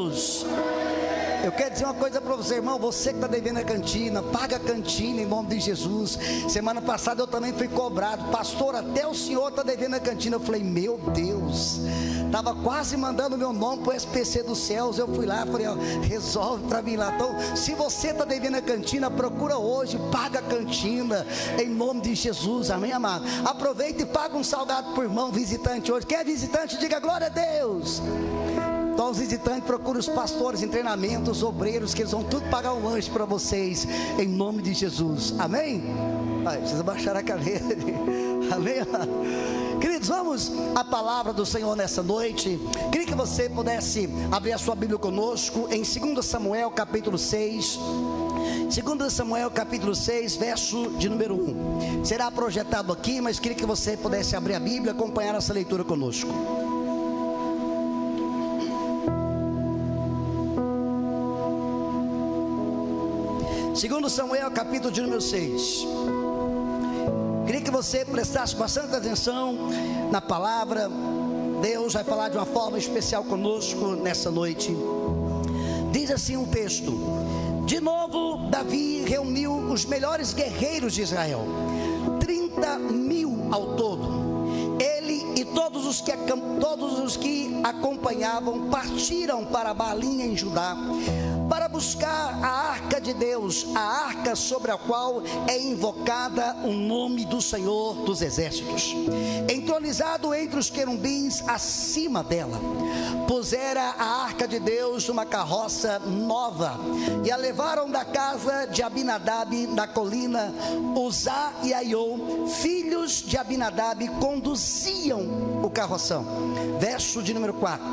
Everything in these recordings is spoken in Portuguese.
Deus. Eu quero dizer uma coisa para você, irmão, você que está devendo a cantina, paga a cantina em nome de Jesus. Semana passada eu também fui cobrado, pastor, até o senhor está devendo a cantina. Eu falei, meu Deus, estava quase mandando meu nome para o SPC dos céus. Eu fui lá, falei, ó, resolve para mim lá. Então, se você está devendo a cantina, procura hoje, paga a cantina em nome de Jesus, amém, amado? Aproveita e paga um salgado por irmão visitante hoje. Quem é visitante, diga glória a Deus. Então os visitantes procuram os pastores em treinamento, os obreiros, que eles vão tudo pagar um lanche para vocês, em nome de Jesus, amém? Precisa baixar a cadeira, amém? Queridos, vamos à palavra do Senhor nessa noite. Queria que você pudesse abrir a sua Bíblia conosco em 2 Samuel capítulo 6. 2 Samuel capítulo 6, verso de número 1. Será projetado aqui, mas queria que você pudesse abrir a Bíblia e acompanhar essa leitura conosco. 2 Samuel capítulo de número 6. Queria que você prestasse bastante atenção na palavra. Deus vai falar de uma forma especial conosco nessa noite. Diz assim um texto: de novo Davi reuniu os melhores guerreiros de Israel, 30.000 ao todo. Ele e todos os que acompanhavam partiram para Balim em Judá, para buscar a arca de Deus, a arca sobre a qual é invocada o nome do Senhor dos exércitos, entronizado entre os querubins acima dela. Pusera a arca de Deus numa carroça nova e a levaram da casa de Abinadab na colina. Uzá e Aiô, filhos de Abinadab, conduziam o carroção. Verso de número 4.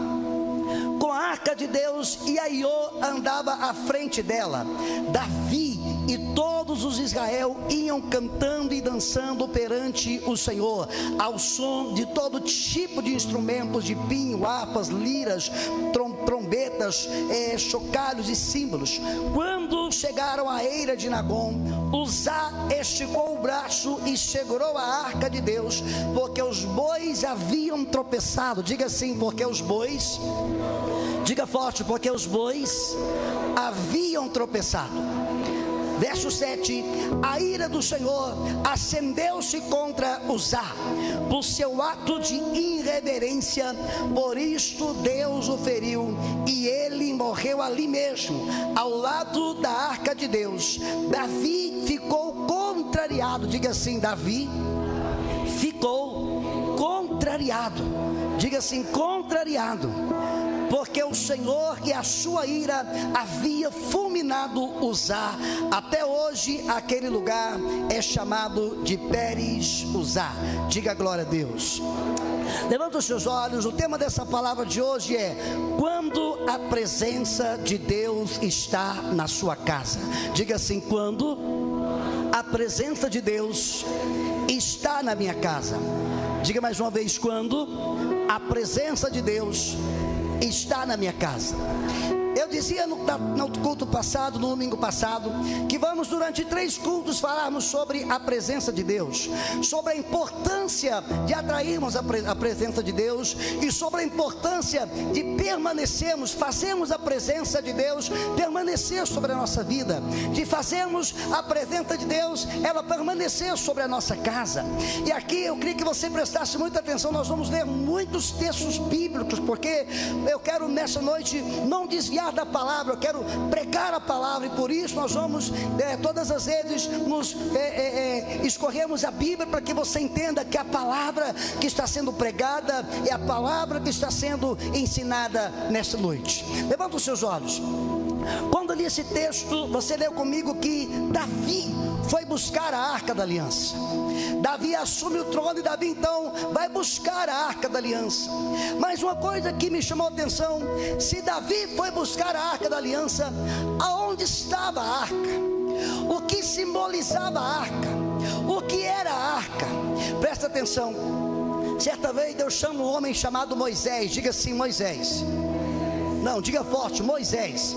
Com a arca de Deus, Aiô andava à frente dela. Davi e todos os Israel iam cantando e dançando perante o Senhor, ao som de todo tipo de instrumentos de pinho, harpas, liras, trombetas, chocalhos e símbolos. Quando chegaram à eira de Nagom, Uzá esticou o braço e segurou a arca de Deus, porque os bois haviam tropeçado. Diga assim, porque os bois... Diga forte, porque os bois haviam tropeçado. Verso 7. A ira do Senhor acendeu-se contra Uzá, por seu ato de irreverência. Por isto Deus o feriu, e ele morreu ali mesmo, ao lado da arca de Deus. Davi ficou contrariado. Diga assim, Davi ficou contrariado. Diga assim, contrariado, porque o Senhor e a sua ira havia fulminado Uzá. Até hoje aquele lugar é chamado de Pérez Uzá. Diga glória a Deus. Levanta os seus olhos. O tema dessa palavra de hoje é: quando a presença de Deus está na sua casa. Diga assim, quando a presença de Deus está na minha casa. Diga mais uma vez, quando a presença de Deus está na minha casa. Eu dizia no culto passado, no domingo passado, que vamos durante 3 cultos falarmos sobre a presença de Deus, sobre a importância de atrairmos a presença de Deus, e sobre a importância de permanecermos, fazermos a presença de Deus permanecer sobre a nossa vida, de fazermos a presença de Deus ela permanecer sobre a nossa casa. E aqui eu queria que você prestasse muita atenção. Nós vamos ler muitos textos bíblicos, porque eu quero nessa noite não desviar da palavra, eu quero pregar a palavra, e por isso nós vamos todas as vezes escorremos a Bíblia, para que você entenda que a palavra que está sendo pregada é a palavra que está sendo ensinada nesta noite. Levanta os seus olhos. Quando li esse texto, você leu comigo que Davi foi buscar a arca da aliança. Davi assume o trono, e Davi então vai buscar a arca da aliança. Mas uma coisa que me chamou a atenção: se Davi foi buscar a arca da aliança, aonde estava a arca? O que simbolizava a arca? O que era a arca? Presta atenção. Certa vez Deus chama um homem chamado Moisés. Diga assim, Moisés. Não, diga forte, Moisés.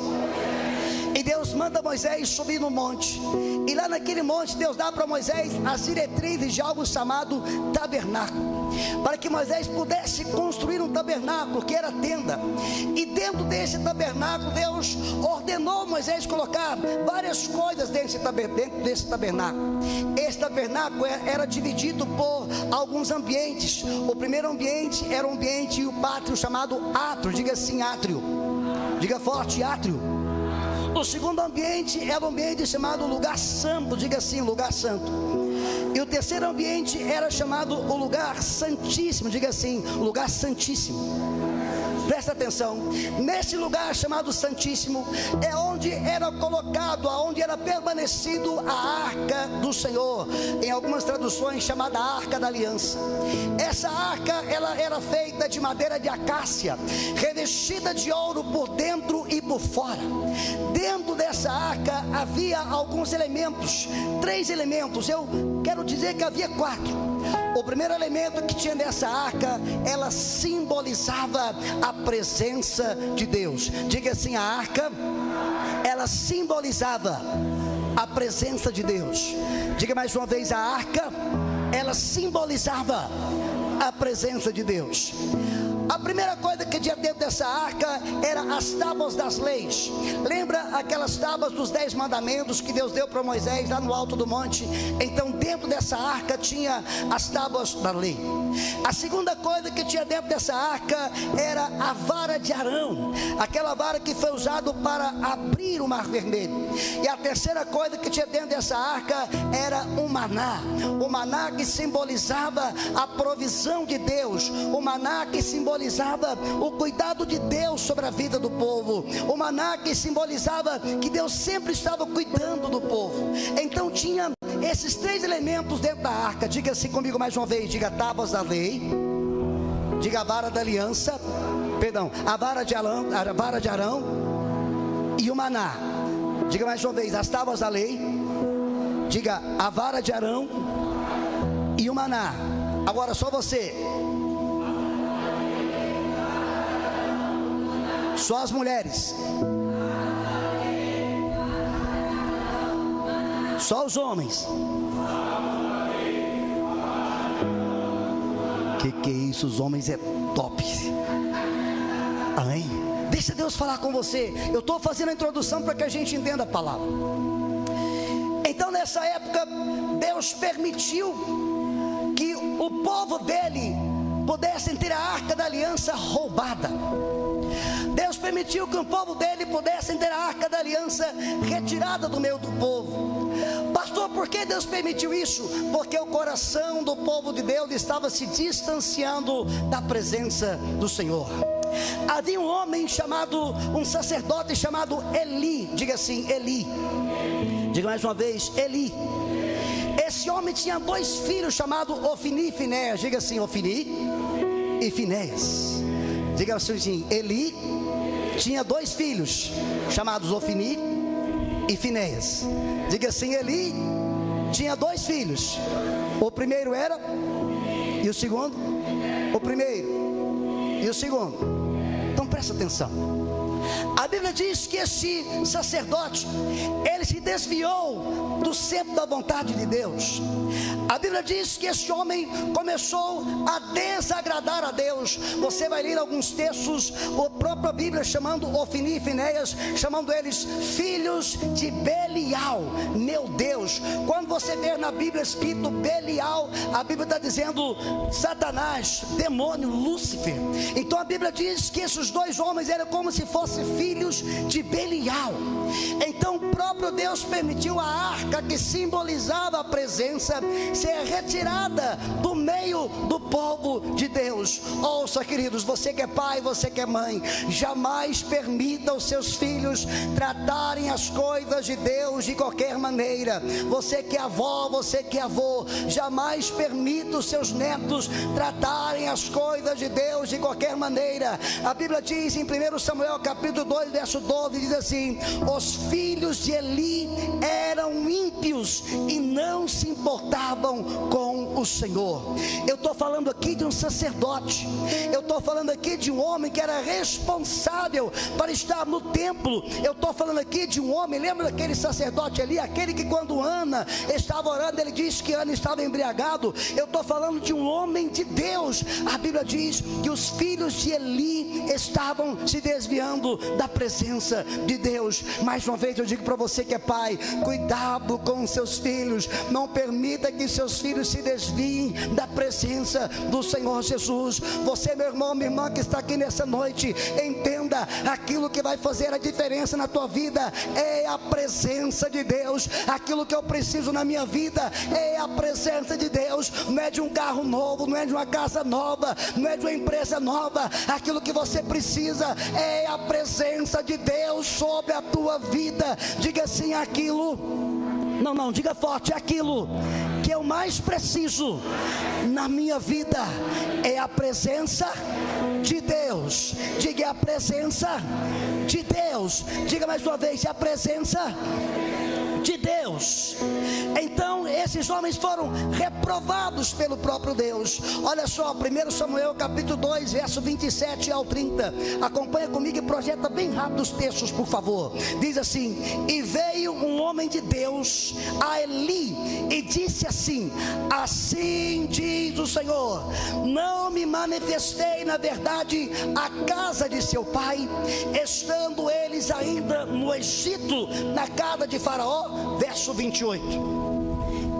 E Deus manda Moisés subir no monte. E lá naquele monte Deus dá para Moisés as diretrizes de algo chamado tabernáculo, para que Moisés pudesse construir um tabernáculo, que era a tenda. E dentro desse tabernáculo Deus ordenou Moisés colocar várias coisas dentro desse tabernáculo. Esse tabernáculo era dividido por alguns ambientes. O primeiro ambiente era um ambiente, o pátrio, chamado átrio. Diga assim, átrio. Diga forte, átrio. O segundo ambiente era um ambiente chamado lugar santo. Diga assim, lugar santo. E o terceiro ambiente era chamado o lugar santíssimo. Diga assim, lugar santíssimo. Presta atenção, nesse lugar chamado Santíssimo é onde era colocado, onde era permanecido a arca do Senhor, em algumas traduções chamada Arca da Aliança. Essa arca, ela era feita de madeira de acácia, revestida de ouro por dentro e por fora. Dentro dessa arca havia alguns elementos, 3 elementos, eu quero dizer que havia 4. O primeiro elemento que tinha nessa arca, ela simbolizava a presença de Deus. Diga assim, a arca, ela simbolizava a presença de Deus. Diga mais uma vez, a arca, ela simbolizava a presença de Deus. A primeira coisa que tinha dentro dessa arca era as tábuas das leis. Lembra aquelas tábuas dos 10 mandamentos que Deus deu para Moisés lá no alto do monte? Então dentro dessa arca tinha as tábuas da lei. A segunda coisa que tinha dentro dessa arca era a vara de Arão, aquela vara que foi usada para abrir o mar vermelho. E a terceira coisa que tinha dentro dessa arca era o maná que simbolizava a provisão de Deus, o maná que simbolizava o cuidado de Deus sobre a vida do povo, o maná que simbolizava que Deus sempre estava cuidando do povo. Então tinha esses 3 elementos dentro da arca. Diga assim comigo mais uma vez, diga tábuas da lei, diga a vara da aliança, perdão, a vara de Arão e o maná. Diga mais uma vez, as tábuas da lei, diga a vara de Arão e o maná. Agora só você. Só as mulheres. Só os homens. Que é isso? Os homens é top. Amém? Deixa Deus falar com você. Eu estou fazendo a introdução para que a gente entenda a palavra. Então nessa época Deus permitiu que o povo dele pudessem ter a arca da aliança roubada. Deus permitiu que o povo dele pudesse ter a arca da aliança retirada do meio do povo. Pastor, por que Deus permitiu isso? Porque o coração do povo de Deus estava se distanciando da presença do Senhor. Havia um homem chamado, um sacerdote chamado Eli. Diga assim, Eli. Diga mais uma vez, Eli. Esse homem tinha 2 filhos chamados Ofni e Finéias. Diga assim, Ofni e Finéias. Diga assim, Eli tinha 2 filhos chamados Ofni e Finéias. Diga assim, Eli tinha 2 filhos. O primeiro era, e o segundo? O primeiro e o segundo. Então presta atenção. A Bíblia diz que este sacerdote, ele se desviou do centro da vontade de Deus. A Bíblia diz que este homem começou a desagradar a Deus. Você vai ler alguns textos, a própria Bíblia chamando Ofni e Finéias, chamando eles filhos de Belial. Meu Deus, quando você vê na Bíblia escrito Belial, a Bíblia está dizendo Satanás, demônio, Lúcifer. Então a Bíblia diz que esses 2 homens eram como se fossem filhos de Belial. Então o próprio Deus permitiu a arca, que simbolizava a presença, ser retirada do meio do povo de Deus. Ouça, queridos, você que é pai, você que é mãe, jamais permita os seus filhos tratarem as coisas de Deus de qualquer maneira. Você que é avó, você que é avô, jamais permita os seus netos tratarem as coisas de Deus de qualquer maneira. A Bíblia diz em 1 Samuel capítulo 2 verso 12, diz assim: os filhos de Eli eram ímpios e não se importavam com o Senhor. Eu estou falando falando aqui de um sacerdote. Eu estou falando aqui de um homem que era responsável para estar no templo. Eu estou falando aqui de um homem, lembra daquele sacerdote ali, aquele que quando Ana estava orando, ele disse que Ana estava embriagado. Eu estou falando de um homem de Deus. A Bíblia diz que os filhos de Eli estavam se desviando da presença de Deus. Mais uma vez eu digo para você que é pai, cuidado com os seus filhos. Não permita que seus filhos se desviem da presença do Senhor Jesus. Você, meu irmão, minha irmã que está aqui nessa noite, entenda, aquilo que vai fazer a diferença na tua vida é a presença de Deus. Aquilo que eu preciso na minha vida é a presença de Deus. Não é de um carro novo, não é de uma casa nova, não é de uma empresa nova. Aquilo que você precisa é a presença de Deus sobre a tua vida. Diga assim: aquilo, não, diga forte, aquilo que eu mais preciso na minha vida é a presença de Deus. Diga: é a presença de Deus. Diga mais uma vez: é a presença de Deus. Então esses homens foram reprovados pelo próprio Deus. Olha só, 1 Samuel capítulo 2, verso 27 ao 30. Acompanha comigo e projeta bem rápido os textos, por favor. Diz assim: e veio um homem de Deus a Eli e disse assim: assim diz o Senhor, não me manifestei na verdade à casa de seu pai, estando eles ainda no Egito, na casa de Faraó. Verso 28.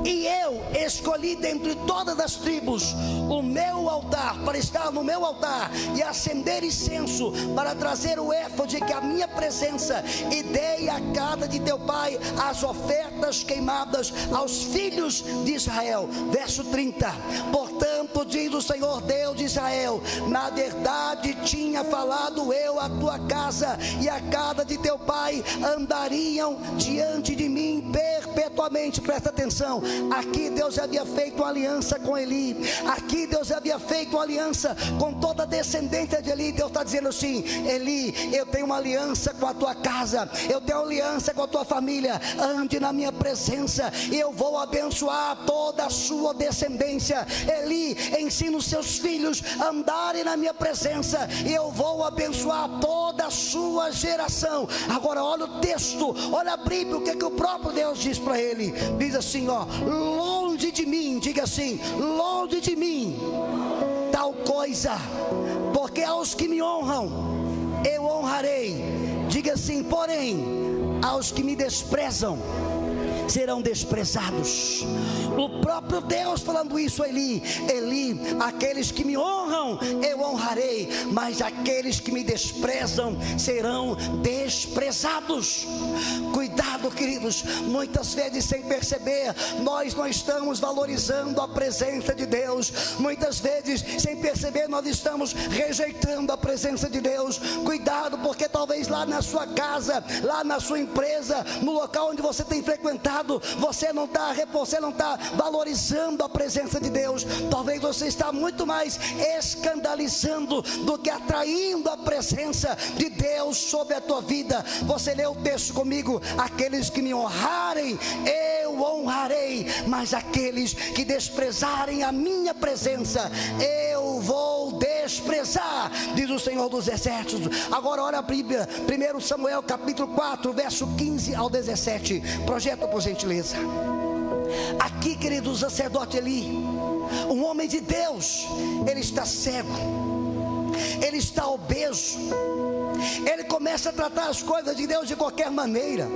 E eu escolhi dentre todas as tribos o meu altar, para estar no meu altar e acender incenso, para trazer o éfode, que é a minha presença, e dei à casa de teu pai as ofertas queimadas aos filhos de Israel. Verso 30. Portanto, diz o Senhor Deus de Israel, na verdade tinha falado eu à tua casa e à casa de teu pai, andariam diante de mim perpetuamente. Presta atenção. Aqui Deus havia feito uma aliança com Eli. Aqui Deus havia feito uma aliança com toda a descendência de Eli. Deus está dizendo assim: Eli, eu tenho uma aliança com a tua casa, eu tenho uma aliança com a tua família. Ande na minha presença e eu vou abençoar toda a sua descendência. Eli, ensina os seus filhos a andarem na minha presença e eu vou abençoar toda a sua geração. Agora olha o texto, olha a Bíblia, o que o próprio Deus diz para ele. Diz assim, ó: longe de mim, diga assim, longe de mim tal coisa, porque aos que me honram eu honrarei. Diga assim, porém aos que me desprezam serão desprezados. O próprio Deus falando isso a Eli: Eli, aqueles que me honram eu honrarei, mas aqueles que me desprezam serão desprezados. Cuidado, queridos, muitas vezes sem perceber nós não estamos valorizando a presença de Deus. Muitas vezes sem perceber nós estamos rejeitando a presença de Deus. Cuidado, porque talvez lá na sua casa, lá na sua empresa, no local onde você tem frequentado, você não está valorizando a presença de Deus. Talvez você está muito mais escandalizando do que atraindo a presença de Deus sobre a tua vida. Você lê o texto comigo: aqueles que me honrarem eu honrarei, mas aqueles que desprezarem a minha presença eu vou desprezar, diz o Senhor dos Exércitos. Agora olha a Bíblia, 1 Samuel capítulo 4, verso 15 ao 17. Projeta, por gentileza. Aqui, querido, o sacerdote Eli, um homem de Deus, ele está cego, ele está obeso, ele começa a tratar as coisas de Deus de qualquer maneira.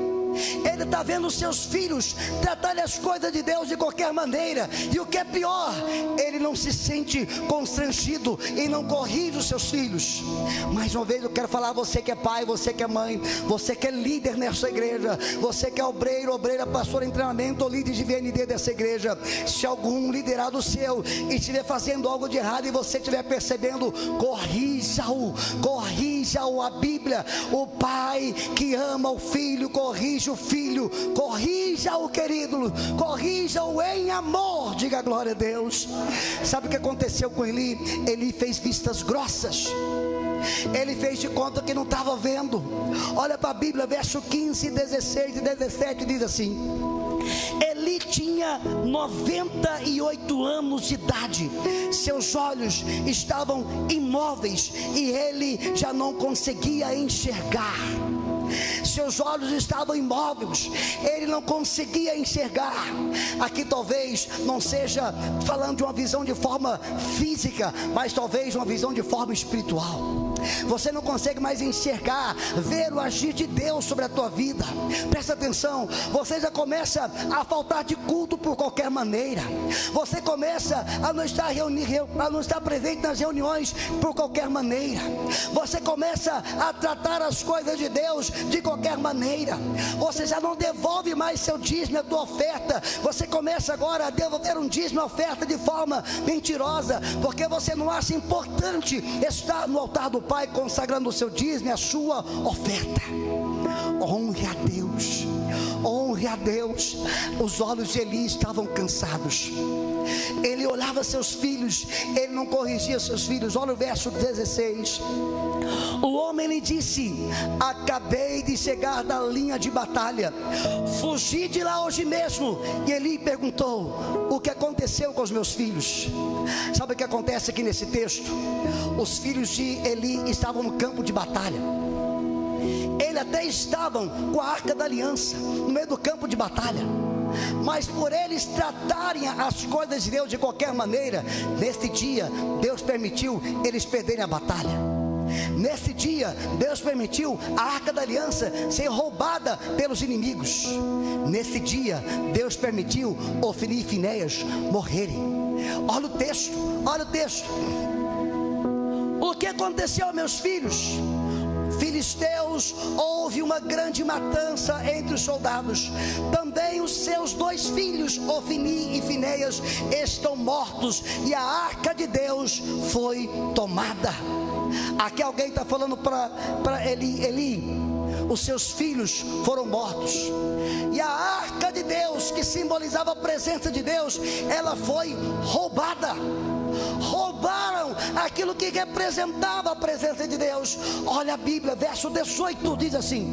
Ele está vendo os seus filhos tratarem as coisas de Deus de qualquer maneira. E o que é pior, ele não se sente constrangido e não corrige os seus filhos. Mais uma vez eu quero falar a você que é pai, você que é mãe, você que é líder nessa igreja, você que é obreiro, obreira, pastor em treinamento ou líder de VND dessa igreja. Se algum liderado seu estiver fazendo algo de errado e você estiver percebendo, corrija-o. A Bíblia, o pai que ama o filho corrige o filho, corrija-o, querido, corrija-o em amor. Diga glória a Deus. Sabe o que aconteceu com Eli? Eli fez vistas grossas. Ele fez de conta que não estava vendo. Olha para a Bíblia, verso 15, 16 e 17 diz assim: Eli tinha 98 anos de idade, seus olhos estavam imóveis e ele já não conseguia enxergar. Seus olhos estavam imóveis, ele não conseguia enxergar. Aqui talvez não seja falando de uma visão de forma física, mas talvez uma visão de forma espiritual. Você não consegue mais enxergar, ver o agir de Deus sobre a tua vida. Presta atenção, você já começa a faltar de culto por qualquer maneira. Você começa a não estar presente nas reuniões por qualquer maneira. Você começa a tratar as coisas de Deus de qualquer maneira. Você já não devolve mais seu dízimo, a tua oferta. Você começa agora a devolver um dízimo, a oferta de forma mentirosa, porque você não acha importante estar no altar do Pai consagrando o seu dízimo e a sua oferta. Honre a Deus, honre a Deus. Os olhos de Eli estavam cansados. Ele olhava seus filhos, ele não corrigia seus filhos. Olha o verso 16. O homem lhe disse: acabei de chegar da linha de batalha, fugi de lá hoje mesmo. E Eli perguntou: o que aconteceu com os meus filhos? Sabe o que acontece aqui nesse texto? Os filhos de Eli estavam no campo de batalha. Eles até estavam com a arca da aliança no meio do campo de batalha, mas por eles tratarem as coisas de Deus de qualquer maneira, nesse dia Deus permitiu eles perderem a batalha. Nesse dia Deus permitiu a arca da aliança ser roubada pelos inimigos. Nesse dia Deus permitiu Ofni e Finéias morrerem. Olha o texto, olha o texto. O que aconteceu, meus filhos? Filisteus, houve uma grande matança entre os soldados. Também os seus 2 filhos, Ofni e Finéias, estão mortos, e a arca de Deus foi tomada. Aqui alguém está falando para Eli: os seus filhos foram mortos, e a arca de Deus, que simbolizava a presença de Deus, ela foi roubada. Roubaram aquilo que representava a presença de Deus. Olha a Bíblia, verso 18 diz assim: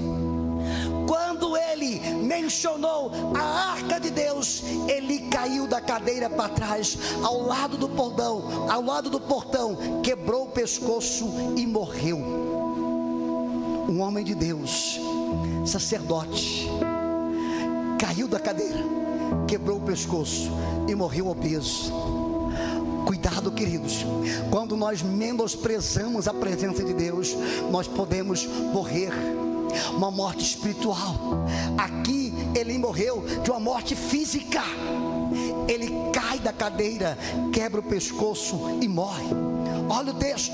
quando ele mencionou a arca de Deus, ele caiu da cadeira para trás, ao lado do portão, quebrou o pescoço e morreu. Um homem de Deus, sacerdote, caiu da cadeira, quebrou o pescoço e morreu obeso. Cuidado, queridos, quando nós menosprezamos a presença de Deus, nós podemos morrer uma morte espiritual. Aqui ele morreu de uma morte física. Ele cai da cadeira, quebra o pescoço e morre. Olha o texto: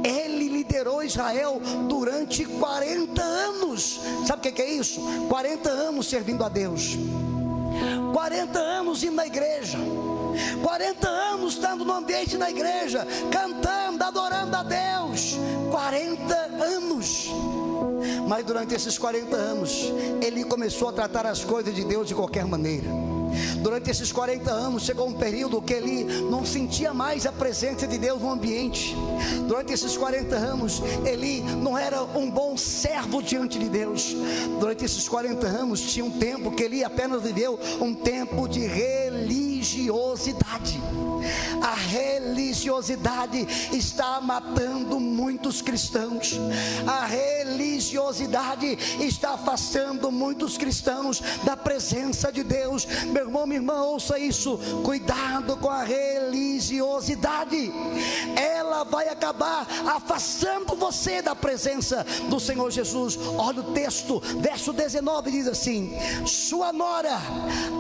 ele liderou Israel durante 40 anos. Sabe o que é isso? 40 anos servindo a Deus, 40 anos indo na igreja, 40 anos estando no ambiente da igreja, cantando, adorando a Deus. 40 anos. Mas durante esses 40 anos, ele começou a tratar as coisas de Deus de qualquer maneira. Durante esses 40 anos, chegou um período que ele não sentia mais a presença de Deus no ambiente. Durante esses 40 anos, ele não era um bom servo diante de Deus. Durante esses 40 anos, tinha um tempo que ele apenas viveu um tempo de religiosidade. A religiosidade está matando muitos cristãos. A religiosidade está afastando muitos cristãos da presença de Deus. Meu irmão, minha irmã, ouça isso: cuidado com a religiosidade. Ela vai acabar afastando você da presença do Senhor Jesus. Olha o texto, verso 19 diz assim: sua nora,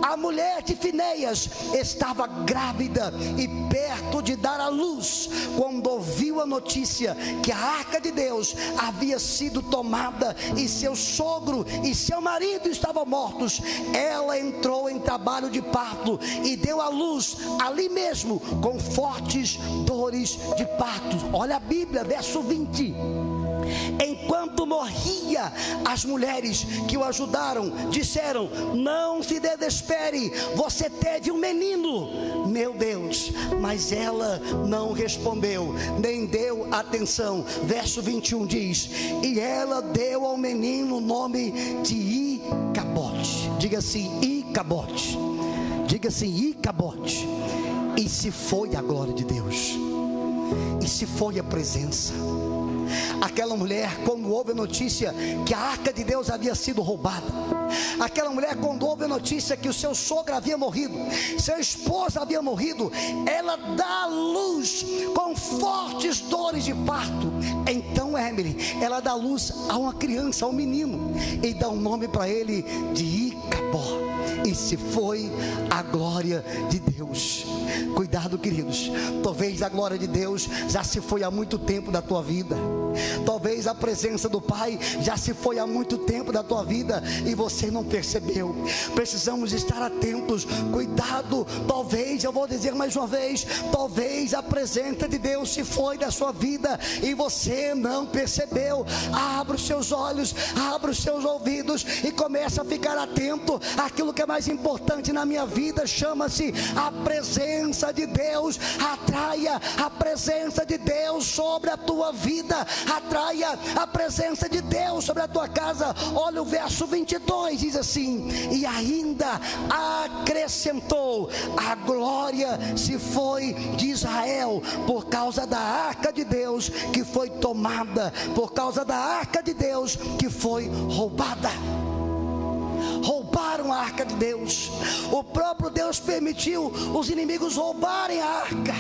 a mulher de Finéias, estava grávida e perto de dar à luz, quando ouviu a notícia que a arca de Deus havia sido tomada e seu sogro e seu marido estavam mortos. Ela entrou em trabalho de parto e deu à luz ali mesmo, com fortes dores de parto. Olha a Bíblia, verso 20. Enquanto morria, as mulheres que o ajudaram disseram: não se desespere, você teve um menino. Meu Deus, mas ela não respondeu, nem deu atenção. Verso 21 diz: e ela deu ao menino o nome de Icabote. Diga assim, Icabote. Diga assim, Icabote. E se foi a glória de Deus, e se foi a presença. Aquela mulher, quando houve a notícia que a arca de Deus havia sido roubada, aquela mulher, quando houve a notícia que o seu sogro havia morrido, seu esposo havia morrido, ela dá à luz com fortes dores de parto. Então Emily, ela dá luz a uma criança, a um menino, e dá um nome para ele de Icabó. E se foi a glória de Deus. Cuidado, queridos, talvez a glória de Deus já se foi há muito tempo da tua vida. Talvez a presença do Pai já se foi há muito tempo da tua vida e você não percebeu. Precisamos estar atentos. Cuidado, talvez, eu vou dizer mais uma vez, talvez a presença de Deus se foi da sua vida e você não percebeu. Abra os seus olhos, abra os seus ouvidos e comece a ficar atento àquilo que é mais importante na minha vida. Chama-se a presença de Deus. Atraia a presença de Deus sobre a tua vida. Atraia a presença de Deus sobre a tua casa. Olha o verso 22, diz assim: e ainda acrescentou: a glória se foi de Israel por causa da arca de Deus que foi tomada, por causa da arca de Deus que foi roubada. Roubaram a arca de Deus. O próprio Deus permitiu os inimigos roubarem a arca.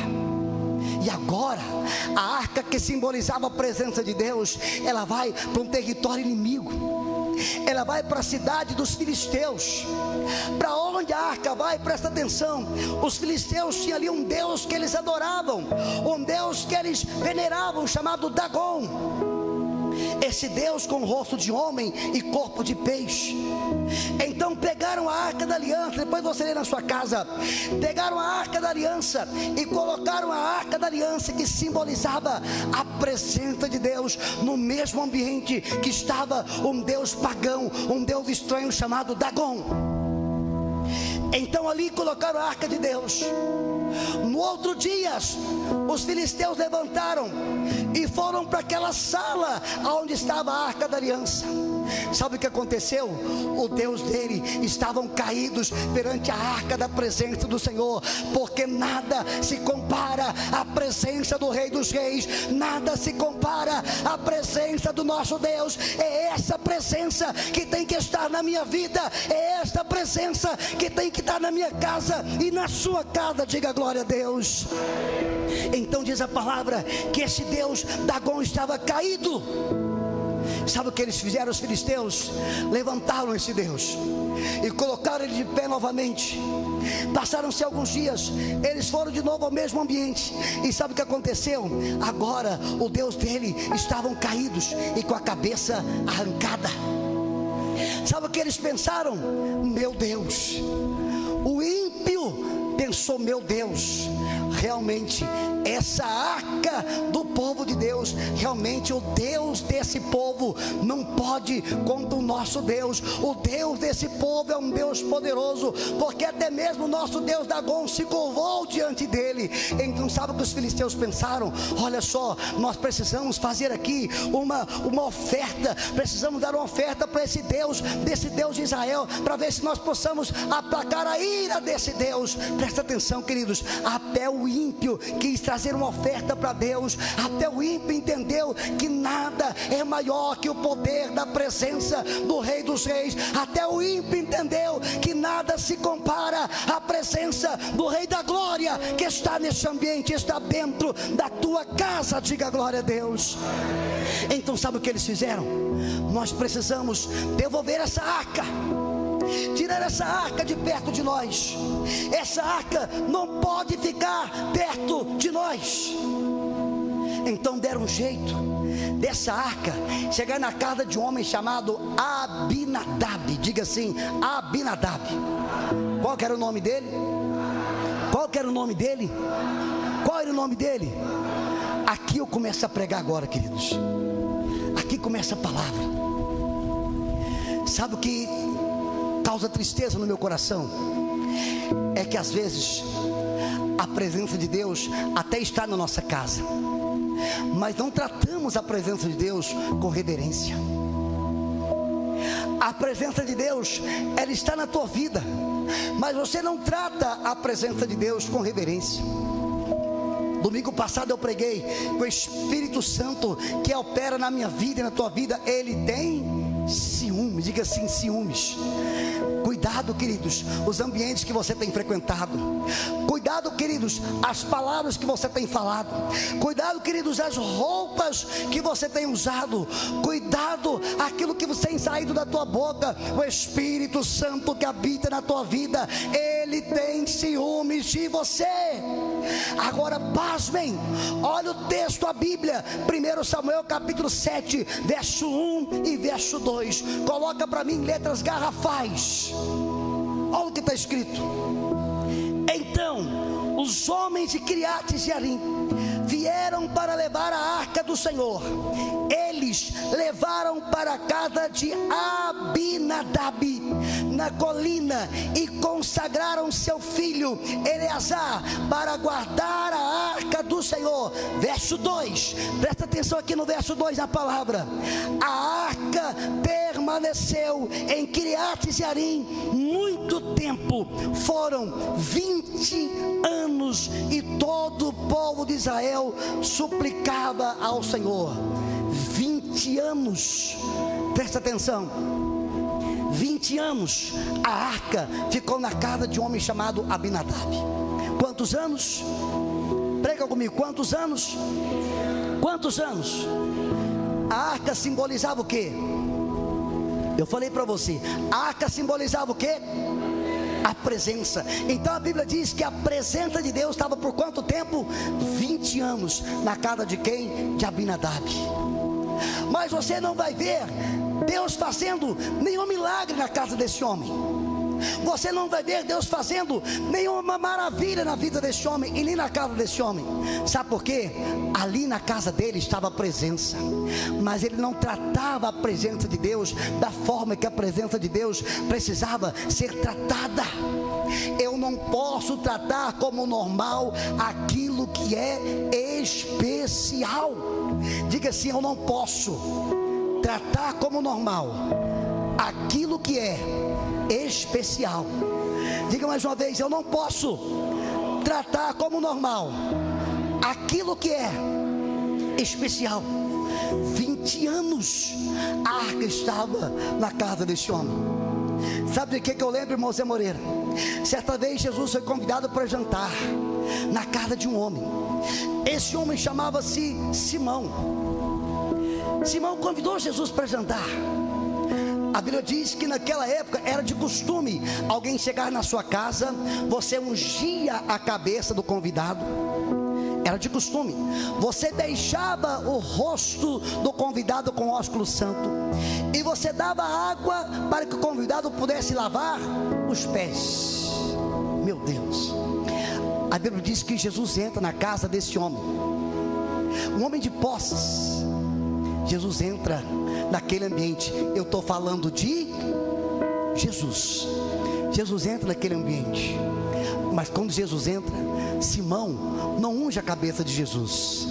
E agora, a arca que simbolizava a presença de Deus, ela vai para um território inimigo. Ela vai para a cidade dos filisteus. Para onde a arca vai? Presta atenção. Os filisteus tinham ali um Deus que eles adoravam, um Deus que eles veneravam, chamado Dagon. Esse Deus com rosto de homem e corpo de peixe. Então pegaram a arca da aliança, depois você lê na sua casa. Pegaram a arca da aliança e colocaram a arca da aliança, que simbolizava a presença de Deus, no mesmo ambiente que estava um Deus pagão, um Deus estranho chamado Dagon. Então ali colocaram a arca de Deus. No outro dia, os filisteus levantaram e foram para aquela sala onde estava a arca da aliança. Sabe o que aconteceu? O Deus dele estavam caídos perante a arca da presença do Senhor, porque nada se compara à presença do Rei dos Reis, nada se compara à presença do nosso Deus. É essa presença que tem que estar na minha vida, é esta presença que tem que estar na minha casa e na sua casa. Diga glória a Deus. Então diz a palavra que esse Deus Dagon estava caído. Sabe o que eles fizeram, os filisteus? Levantaram esse Deus e colocaram ele de pé novamente. Passaram-se alguns dias, eles foram de novo ao mesmo ambiente. E sabe o que aconteceu? Agora o Deus dele estavam caídos e com a cabeça arrancada. Sabe o que eles pensaram? Meu Deus. O ímpio pensou: meu Deus, realmente essa arca do povo de Deus, realmente o Deus desse povo não pode contra o nosso Deus. O Deus desse povo é um Deus poderoso, porque até mesmo o nosso Deus Dagon se curvou diante dele. Então sabe o que os filisteus pensaram? Olha só, nós precisamos fazer aqui uma oferta, precisamos dar uma oferta para esse Deus, desse Deus de Israel, para ver se nós possamos aplacar a ira desse Deus. Presta atenção, queridos, até o ímpio quis trazer uma oferta para Deus, até o ímpio entendeu que nada é maior que o poder da presença do Rei dos Reis. Até o ímpio entendeu que nada se compara à presença do Rei da Glória, que está nesse ambiente, está dentro da tua casa. Diga glória a Deus. Então sabe o que eles fizeram? Nós precisamos devolver essa arca, tirar essa arca de perto de nós. Essa arca não pode ficar perto de nós. Então deram um jeito dessa arca chegar na casa de um homem chamado Abinadab. Diga assim, Abinadab. Qual que era o nome dele? Qual que era o nome dele? Qual era o nome dele? Aqui eu começo a pregar agora, queridos. aqui começa a palavra. Sabe o que causa tristeza no meu coração? É que às vezes a presença de Deus até está na nossa casa, mas não tratamos a presença de Deus com reverência. A presença de Deus, ela está na tua vida, mas você não trata a presença de Deus com reverência. Domingo passado eu preguei que o Espírito Santo que opera na minha vida e na tua vida, ele tem ciúmes. Diga assim: ciúmes. Cuidado, queridos, os ambientes que você tem frequentado. Cuidado, queridos, as palavras que você tem falado. Cuidado, queridos, as roupas que você tem usado. Cuidado, aquilo que você tem saído da tua boca. O Espírito Santo que habita na tua vida, ele tem ciúmes de você. Agora, pasmem, olha o texto, a Bíblia, 1 Samuel capítulo 7, verso 1 e verso 2. Coloca para mim em letras garrafais. Olha o que está escrito. Então os homens de Criate Jearim vieram para levar a arca do Senhor. Eles levaram para a casa de Abinadab na colina e consagraram seu filho Eleazar para guardar a arca do Senhor. Verso 2, presta atenção aqui no verso 2 da palavra. A arca permaneceu em Criate Jearim muito tempo, foram 20 anos, e todo o povo de Israel suplicava ao Senhor. 20 anos, presta atenção, 20 anos a arca ficou na casa de um homem chamado Abinadab. Quantos anos? Prega comigo, quantos anos? Quantos anos? A arca simbolizava o quê? Eu falei para você, a arca simbolizava o quê? A presença. Então a Bíblia diz que a presença de Deus estava por quanto tempo? 20 anos na casa de quem? De Abinadab. Mas você não vai ver Deus fazendo nenhum milagre na casa desse homem. Você não vai ver Deus fazendo nenhuma maravilha na vida desse homem e nem na casa desse homem. Sabe por quê? Ali na casa dele estava a presença, mas ele não tratava a presença de Deus da forma que a presença de Deus precisava ser tratada. Eu não posso tratar como normal aquilo que é especial. Diga assim: eu não posso tratar como normal aquilo que é especial. Diga mais uma vez: eu não posso tratar como normal aquilo que é especial. 20 anos a arca estava na casa desse homem. Sabe de que eu lembro, irmão Zé Moreira? Certa vez Jesus foi convidado para jantar na casa de um homem. Esse homem chamava-se Simão. Simão convidou Jesus para jantar. A Bíblia diz que naquela época era de costume alguém chegar na sua casa, você ungia a cabeça do convidado. Era de costume. Você deixava o rosto do convidado com ósculo santo, e você dava água para que o convidado pudesse lavar os pés. Meu Deus. A Bíblia diz que Jesus entra na casa desse homem, um homem de posses. Jesus entra naquele ambiente. Eu estou falando de Jesus. Jesus entra naquele ambiente. Mas quando Jesus entra, Simão não unge a cabeça de Jesus.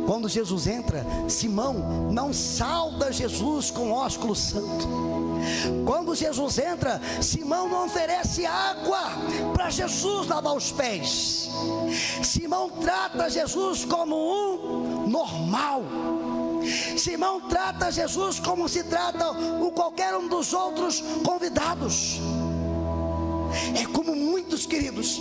Quando Jesus entra, Simão não sauda Jesus com ósculo santo. Quando Jesus entra, Simão não oferece água para Jesus lavar os pés. Simão trata Jesus como um normal. Simão trata Jesus como se trata qualquer um dos outros convidados. É como muitos, queridos.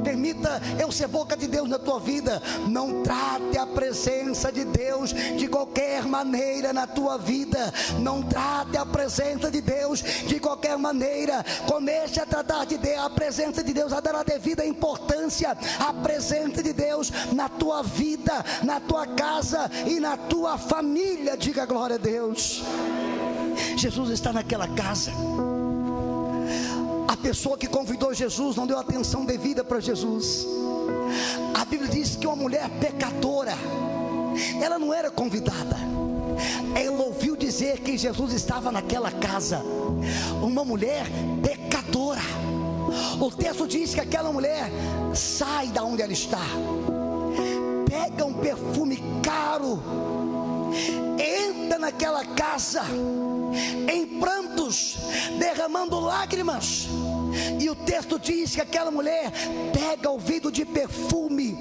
Permita eu ser boca de Deus na tua vida. Não trate a presença de Deus de qualquer maneira na tua vida. Não trate a presença de Deus de qualquer maneira. Comece a tratar a presença de Deus, a dar a devida importância à presença de Deus na tua vida, na tua casa e na tua família. Diga glória a Deus. Jesus está naquela casa. A pessoa que convidou Jesus não deu atenção devida para Jesus. A Bíblia diz que uma mulher pecadora, ela não era convidada, ela ouviu dizer que Jesus estava naquela casa, uma mulher pecadora. O texto diz que aquela mulher sai da onde ela está, pega um perfume caro, entra naquela casa em prantos, derramando lágrimas. E o texto diz que aquela mulher pega o vidro de perfume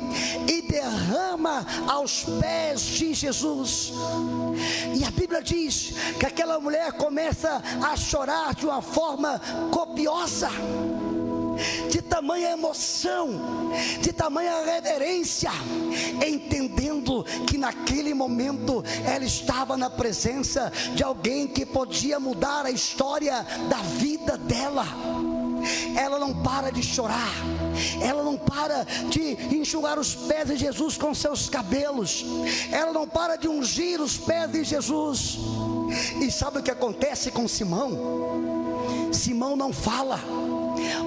e derrama aos pés de Jesus. E a Bíblia diz que aquela mulher começa a chorar de uma forma copiosa, de tamanha emoção, de tamanha reverência, entendendo que naquele momento ela estava na presença de alguém que podia mudar a história da vida dela. Ela não para de chorar, ela não para de enxugar os pés de Jesus com seus cabelos, ela não para de ungir os pés de Jesus. E sabe o que acontece com Simão? Simão não fala,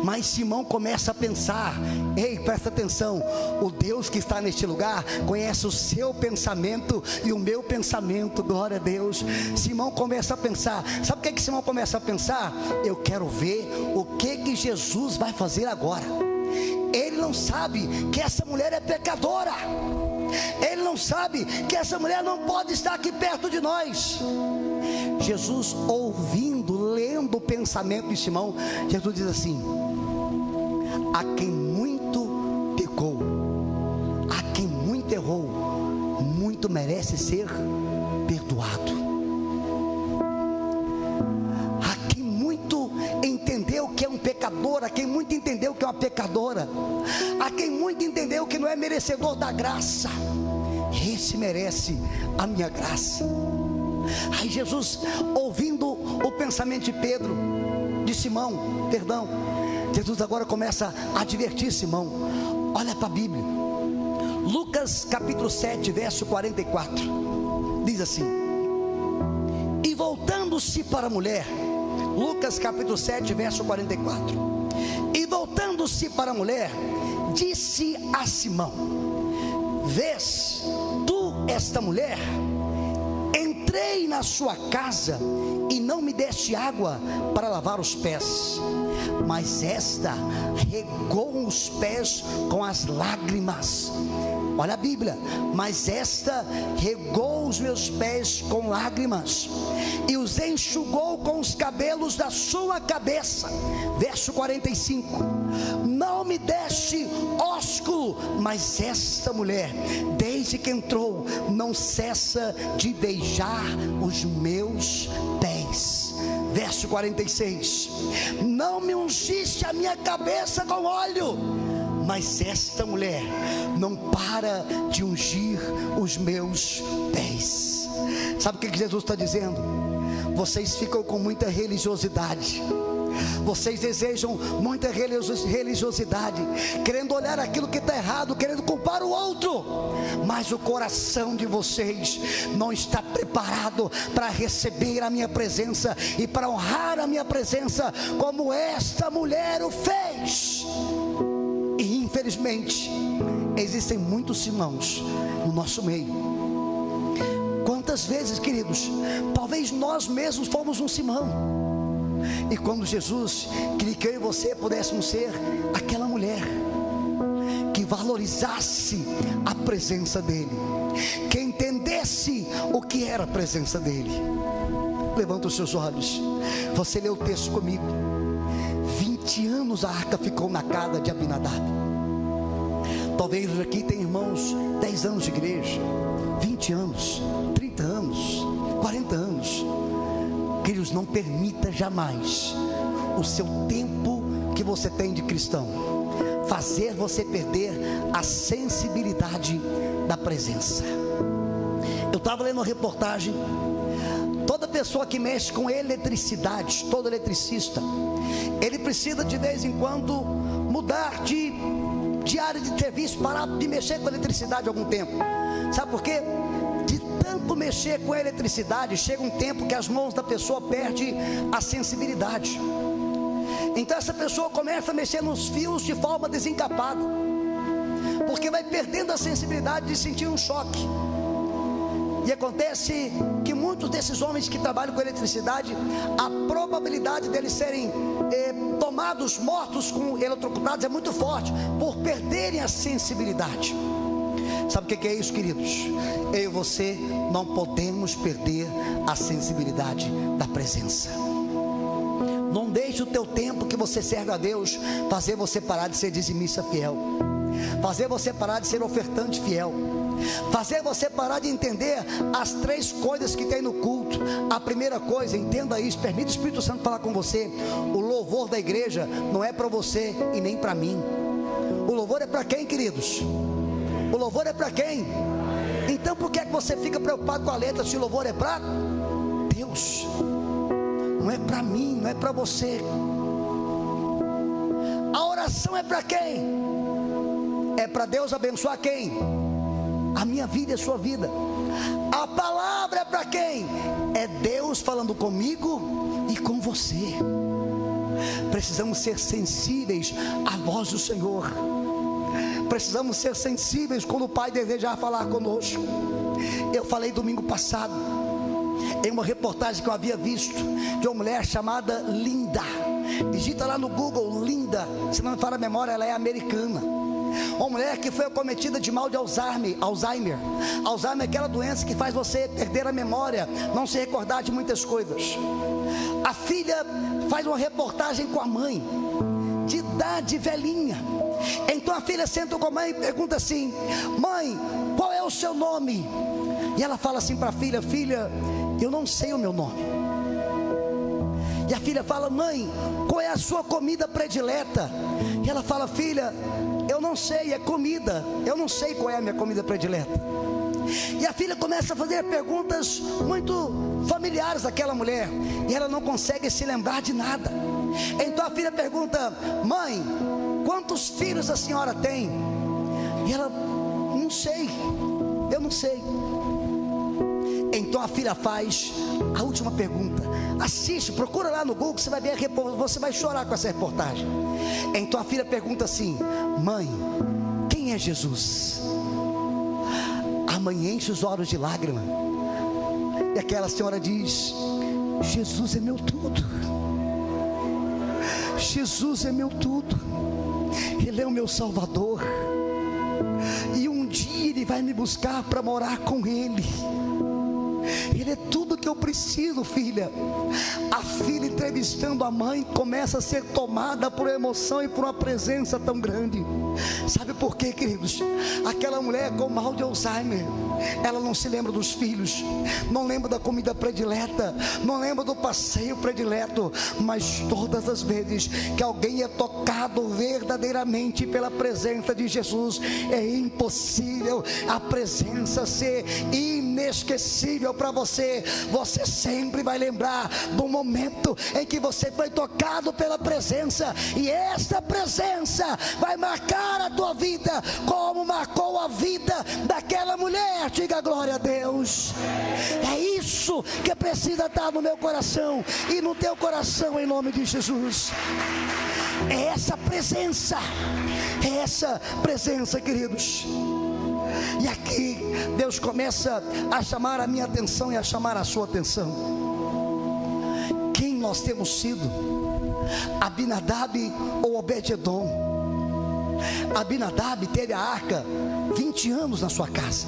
mas Simão começa a pensar. Ei, presta atenção, o Deus que está neste lugar conhece o seu pensamento e o meu pensamento, glória a Deus. Simão começa a pensar. Sabe o que Simão começa a pensar? Eu quero ver o que Jesus vai fazer agora. Ele não sabe que essa mulher é pecadora, ele não sabe que essa mulher não pode estar aqui perto de nós. Jesus, ouvindo, lendo o pensamento de Simão, Jesus diz assim: a quem muito pecou, a quem muito errou, muito merece ser perdoado. A quem muito entendeu que é um pecador, a quem muito entendeu que é uma pecadora, a quem muito entendeu que não é merecedor da graça, esse merece a minha graça. Aí Jesus, ouvindo o pensamento de Pedro, de Simão, perdão, Jesus agora começa a advertir Simão. Olha para a Bíblia, Lucas capítulo 7, verso 44, diz assim: e voltando-se para a mulher, Lucas capítulo 7, verso 44, e voltando-se para a mulher, disse a Simão: vês tu esta mulher? Entrei na sua casa e não me deste água para lavar os pés, mas esta regou os pés com as lágrimas. Olha a Bíblia, mas esta regou os meus pés com lágrimas e os enxugou com os cabelos da sua cabeça. Verso 45: não me deste ósculo, mas esta mulher, desde que entrou, não cessa de beijar os meus pés. Verso 46: não me ungiste a minha cabeça com óleo, mas esta mulher não para de ungir os meus pés. Sabe o que Jesus está dizendo? Vocês ficam com muita religiosidade, vocês desejam muita religiosidade, querendo olhar aquilo que está errado, querendo culpar o outro, mas o coração de vocês não está preparado para receber a minha presença e para honrar a minha presença como esta mulher o fez. E infelizmente existem muitos Simãos no nosso meio. Quantas vezes, queridos, talvez nós mesmos fomos um Simão, e quando Jesus queria que eu e você pudéssemos ser aquela mulher que valorizasse a presença dele, que entendesse o que era a presença dele. Levanta os seus olhos, você lê o texto comigo. 20 anos a arca ficou na casa de Abinadab. Talvez aqui tem irmãos 10 anos de igreja, 20 anos, 30 anos, 40 anos. Queridos, não permita jamais o seu tempo que você tem de cristão fazer você perder a sensibilidade da presença. Eu estava lendo uma reportagem. Toda pessoa que mexe com eletricidade, todo eletricista, ele precisa de vez em quando mudar de área de serviço, parar de mexer com eletricidade algum tempo. Sabe por quê? De tanto mexer com a eletricidade, chega um tempo que as mãos da pessoa perdem a sensibilidade. Então essa pessoa começa a mexer nos fios de forma desencapada, porque vai perdendo a sensibilidade de sentir um choque. E acontece que muitos desses homens que trabalham com eletricidade, a probabilidade deles serem tomados, mortos, eletrocutados é muito forte, por perderem a sensibilidade. Sabe o que é isso, queridos? Eu e você não podemos perder a sensibilidade da presença. Não deixe o teu tempo que você serve a Deus fazer você parar de ser dizimista fiel, fazer você parar de ser ofertante fiel, fazer você parar de entender as 3 coisas que tem no culto. A primeira coisa, entenda isso, permita o Espírito Santo falar com você: o louvor da igreja não é para você e nem para mim. O louvor é para quem, queridos? O louvor é para quem? Então por que é que você fica preocupado com a letra, se o louvor é para Deus? Não é para mim, não é para você. A oração é para quem? É para Deus abençoar quem? A minha vida e a sua vida. A palavra é para quem? É Deus falando comigo e com você. Precisamos ser sensíveis à voz do Senhor. Precisamos ser sensíveis quando o Pai desejar falar conosco. Eu falei domingo passado, em uma reportagem que eu havia visto, de uma mulher chamada Linda. Digita lá no Google, Linda, se não me falha a memória, ela é americana. Uma mulher que foi acometida de mal de Alzheimer. Alzheimer é aquela doença que faz você perder a memória, não se recordar de muitas coisas. A filha faz uma reportagem com a mãe, de idade velhinha. Então a filha senta com a mãe e pergunta assim: mãe, qual é o seu nome? E ela fala assim para a filha: filha, eu não sei o meu nome. E a filha fala: mãe, qual é a sua comida predileta? E ela fala: filha, eu não sei, é comida, eu não sei qual é a minha comida predileta. E a filha começa a fazer perguntas muito familiares àquela mulher, e ela não consegue se lembrar de nada. Então a filha pergunta: mãe, quantos filhos a senhora tem? E ela: não sei, eu não sei. Então a filha faz a última pergunta. Assiste, procura lá no Google, você vai ver, você vai chorar com essa reportagem. Então a filha pergunta assim: mãe, quem é Jesus? A mãe enche os olhos de lágrima, e aquela senhora diz: Jesus é meu tudo. Jesus é meu tudo. Ele é o meu Salvador, e um dia Ele vai me buscar para morar com Ele. Ele é tudo que eu preciso, filha. A filha, entrevistando a mãe, começa a ser tomada por emoção e por uma presença tão grande. Sabe por quê, queridos? Aquela mulher com mal de Alzheimer, ela não se lembra dos filhos, não lembra da comida predileta, não lembra do passeio predileto, mas todas as vezes que alguém é tocado verdadeiramente pela presença de Jesus, é impossível a presença ser inesquecível para você. Você sempre vai lembrar do momento em que você foi tocado pela presença, e esta presença vai marcar a tua vida como marcou a vida daquela mulher. Diga glória a Deus. É isso que precisa estar no meu coração e no teu coração, em nome de Jesus. É essa presença, queridos. E aqui Deus começa a chamar a minha atenção e a chamar a sua atenção. Quem nós temos sido? Abinadab ou Obed-edom? Abinadab teve a arca 20 anos na sua casa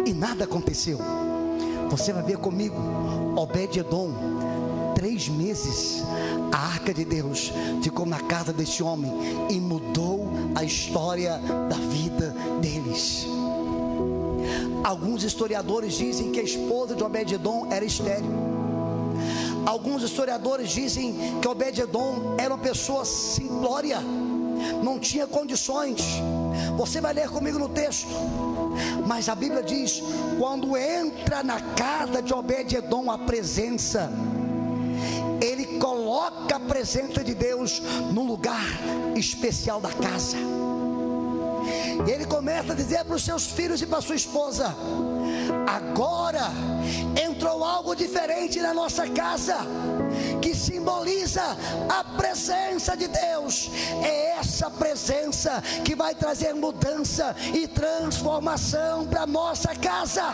e nada aconteceu. Você vai ver comigo, Obed-edom, 3 meses, a arca de Deus ficou na casa deste homem e mudou a história da vida deles. Alguns historiadores dizem que a esposa de Obed-edom era estéril. Alguns historiadores dizem que Obed-edom era uma pessoa simplória, não tinha condições. Você vai ler comigo no texto. Mas a Bíblia diz: quando entra na casa de Obed-edom a presença, ele coloca a presença de Deus no lugar especial da casa. Ele começa a dizer para os seus filhos e para a sua esposa: agora entrou algo diferente na nossa casa, que simboliza a presença de Deus. É essa presença que vai trazer mudança e transformação para a nossa casa.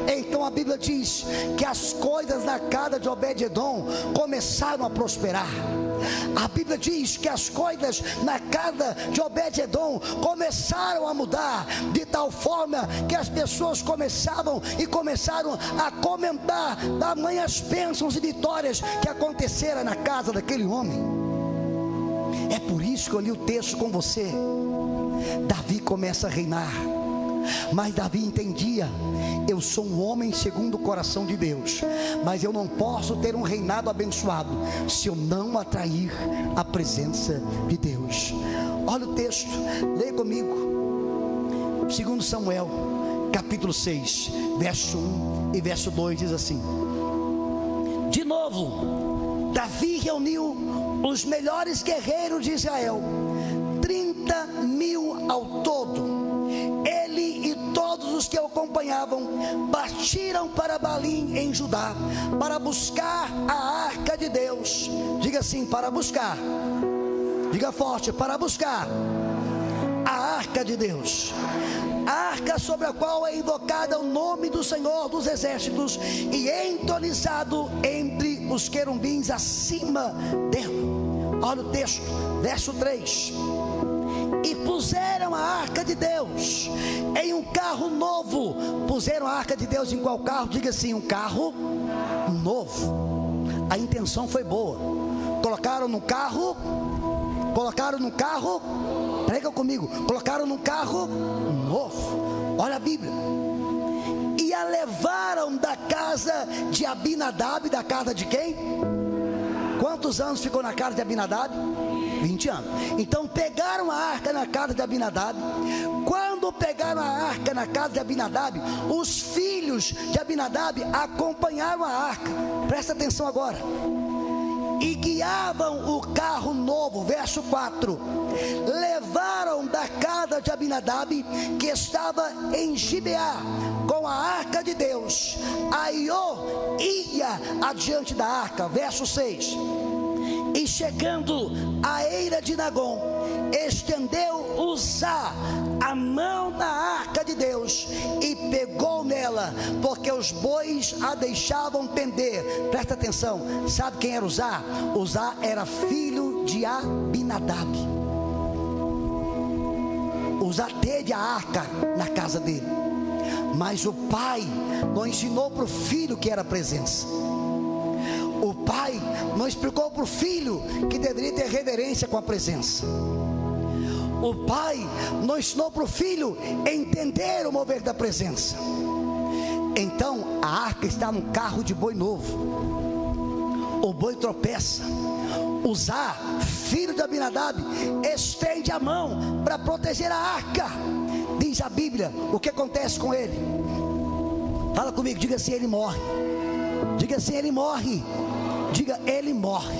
Então a Bíblia diz que as coisas na casa de Obed-edom começaram a prosperar. A Bíblia diz que as coisas na casa de Obed-edom começaram a mudar, de tal forma que as pessoas começaram a comentar tamanhas bênçãos e vitórias que aconteceram na casa daquele homem. É por isso que eu li o texto com você. Davi começa a reinar, mas Davi entendia: eu sou um homem segundo o coração de Deus, mas eu não posso ter um reinado abençoado se eu não atrair a presença de Deus. Olha o texto, leia comigo. 2 Samuel capítulo 6, verso 1 e verso 2 diz assim: de novo Davi reuniu os melhores guerreiros de Israel, 30.000 ao todo. Ele e todos os que o acompanhavam partiram para Balim em Judá, para buscar a arca de Deus. Diga assim: para buscar. Diga forte: para buscar a arca de Deus, a arca sobre a qual é invocado o nome do Senhor dos Exércitos e entronizado entre os querubins acima dela. Olha o texto, verso 3: e puseram a arca de Deus em um carro novo. Puseram a arca de Deus em qual carro? Diga assim: um carro novo. A intenção foi boa. Colocaram no carro, prega comigo, colocaram no carro novo. Olha a Bíblia. E a levaram da casa de Abinadab. Da casa de quem? Quantos anos ficou na casa de Abinadab? 20 anos. Então pegaram a arca na casa de Abinadab. Quando pegaram a arca na casa de Abinadab, os filhos de Abinadab acompanharam a arca. Presta atenção agora. E guiavam o carro novo, verso 4. Levaram da casa de Abinadab, que estava em Gibeá, com a arca de Deus. Aiô ia adiante da arca, verso 6. E chegando à eira de Nagom, estendeu Uzá a mão na arca de Deus e pegou nela, porque os bois a deixavam pender. Presta atenção, sabe quem era Uzá? Uzá era filho de Abinadab. Uzá teve a arca na casa dele, mas o pai não ensinou para o filho que era a presença. O pai não explicou para o filho que deveria ter reverência com a presença. O pai não ensinou para o filho entender o mover da presença. Então a arca está num carro de boi novo. O boi tropeça. Uzá, filho de Abinadab, estende a mão para proteger a arca. Diz a Bíblia, o que acontece com ele? Fala comigo, diga assim: ele morre. Diga assim: ele morre. Diga: ele morre.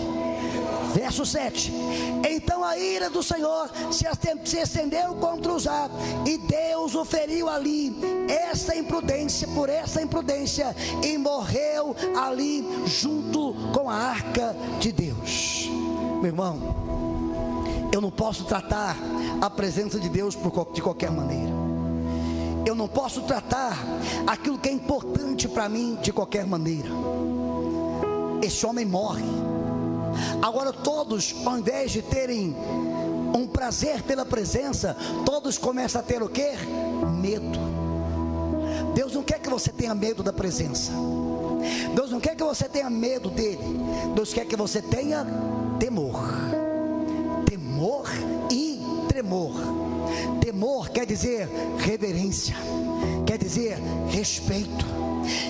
Verso 7: então a ira do Senhor se estendeu contra Uzá, e Deus o feriu ali por essa imprudência, e morreu ali junto com a arca de Deus. Meu irmão, eu não posso tratar a presença de Deus de qualquer maneira. Eu não posso tratar aquilo que é importante para mim de qualquer maneira. Esse homem morre. Agora todos, ao invés de terem um prazer pela presença, todos começam a ter o quê? Medo. Deus não quer que você tenha medo da presença. Deus não quer que você tenha medo dele. Deus quer que você tenha temor. Temor e tremor. Temor quer dizer reverência, quer dizer respeito,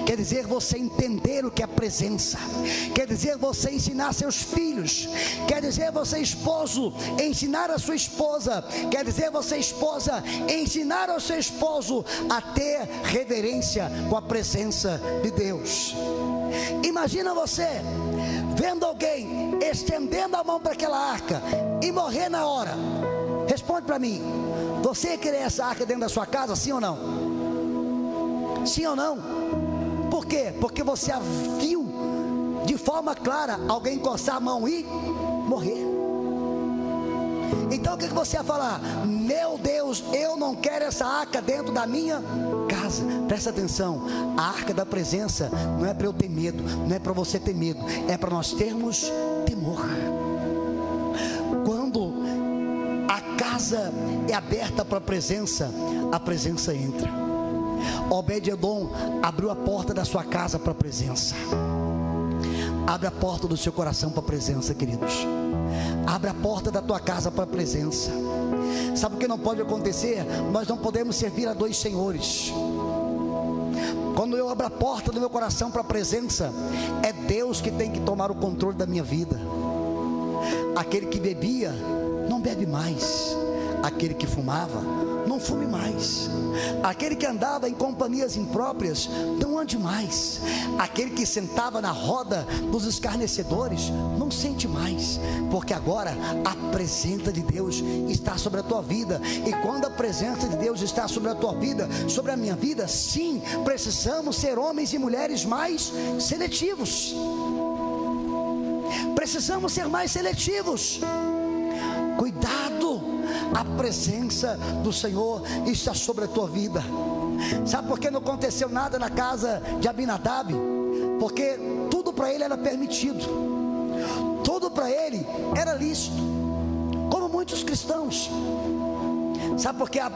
quer dizer você entender o que é presença, quer dizer você ensinar seus filhos, quer dizer você esposo ensinar a sua esposa, quer dizer você esposa ensinar ao seu esposo a ter reverência com a presença de Deus. Imagina você vendo alguém estendendo a mão para aquela arca e morrer na hora. Responde para mim: você ia querer essa arca dentro da sua casa, sim ou não? Sim ou não? Por quê? Porque você a viu de forma clara alguém encostar a mão e morrer. Então o que você ia falar? Meu Deus, eu não quero essa arca dentro da minha casa. casa, presta atenção, a arca da presença não é para eu ter medo, não é para você ter medo, é para nós termos temor. Quando a casa é aberta para a presença entra. Obed-edom abriu a porta da sua casa para a presença. Abre a porta do seu coração para a presença, queridos. Abre a porta da tua casa para a presença. Sabe o que não pode acontecer? Nós não podemos servir a dois senhores. Quando eu abro a porta do meu coração para a presença, é Deus que tem que tomar o controle da minha vida. Aquele que bebia, não bebe mais. Aquele que fumava, não fume mais. Aquele que andava em companhias impróprias, não ande mais. Aquele que sentava na roda dos escarnecedores, não sente mais. Porque agora a presença de Deus está sobre a tua vida. E quando a presença de Deus está sobre a tua vida, sobre a minha vida, sim, precisamos ser homens e mulheres mais seletivos. Precisamos ser mais seletivos. Cuidado, a presença do Senhor está sobre a tua vida. Sabe por que não aconteceu nada na casa de Abinadab? Porque tudo para ele era permitido, tudo para ele era lícito, como muitos cristãos. Sabe por que a